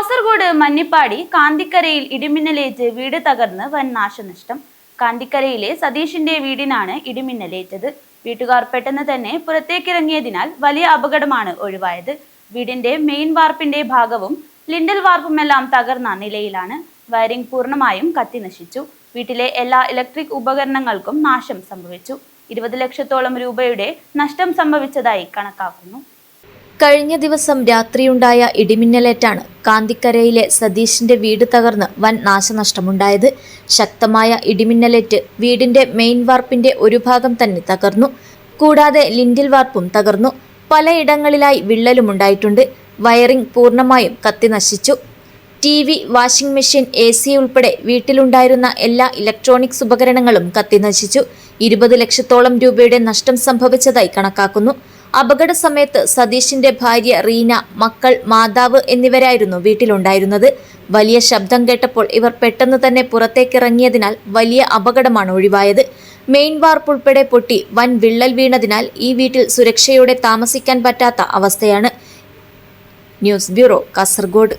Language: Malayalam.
കാസർഗോഡ് മഞ്ഞിപ്പാടി കാന്തിക്കരയിൽ ഇടിമിന്നലേറ്റ് വീട് തകർന്ന് വൻ നാശനഷ്ടം. കാന്തിക്കരയിലെ സതീഷിന്റെ വീടിനാണ് ഇടിമിന്നലേറ്റത്. വീട്ടുകാർ പെട്ടെന്ന് തന്നെ പുറത്തേക്കിറങ്ങിയതിനാൽ വലിയ അപകടമാണ് ഒഴിവായത്. വീടിന്റെ മെയിൻ വാർപ്പിന്റെ ഭാഗവും ലിൻഡൽ വാർപ്പുമെല്ലാം തകർന്ന നിലയിലാണ്. വയറിംഗ് പൂർണ്ണമായും കത്തിനശിച്ചു. വീട്ടിലെ എല്ലാ ഇലക്ട്രിക് ഉപകരണങ്ങൾക്കും നാശം സംഭവിച്ചു. 20 ലക്ഷത്തോളം രൂപയുടെ നഷ്ടം സംഭവിച്ചതായി കണക്കാക്കുന്നു. കഴിഞ്ഞ ദിവസം രാത്രിയുണ്ടായ ഇടിമിന്നലേറ്റാണ് കാന്തിക്കരയിലെ സതീഷിന്റെ വീട് തകർന്ന് വൻ നാശനഷ്ടമുണ്ടായത്. ശക്തമായ ഇടിമിന്നലേറ്റ് വീടിന്റെ മെയിൻ വാർപ്പിന്റെ ഒരു ഭാഗം തന്നെ തകർന്നു. കൂടാതെ ലിൻഡിൽ വാർപ്പും തകർന്നു. പലയിടങ്ങളിലായി വിള്ളലുമുണ്ടായിട്ടുണ്ട്. വയറിംഗ് പൂർണ്ണമായും കത്തിനശിച്ചു. TV, വാഷിംഗ് മെഷീൻ, AC ഉൾപ്പെടെ വീട്ടിലുണ്ടായിരുന്ന എല്ലാ ഇലക്ട്രോണിക്സ് ഉപകരണങ്ങളും കത്തിനശിച്ചു. 20 ലക്ഷത്തോളം രൂപയുടെ നഷ്ടം സംഭവിച്ചതായി കണക്കാക്കുന്നു. അപകട സമയത്ത് സതീഷിന്റെ ഭാര്യ റീന, മക്കൾ, മാതാവ് എന്നിവരായിരുന്നു വീട്ടിലുണ്ടായിരുന്നത്. വലിയ ശബ്ദം കേട്ടപ്പോൾ ഇവർ പെട്ടെന്ന് തന്നെ പുറത്തേക്കിറങ്ങിയതിനാൽ വലിയ അപകടമാണ് ഒഴിവായത്. മെയിൻ വാർപ്പ് ഉൾപ്പെടെ പൊട്ടി വൻ വിള്ളൽ വീണതിനാൽ ഈ വീട്ടിൽ സുരക്ഷയോടെ താമസിക്കാൻ പറ്റാത്ത അവസ്ഥയാണ്. News bureau, Kasaragod.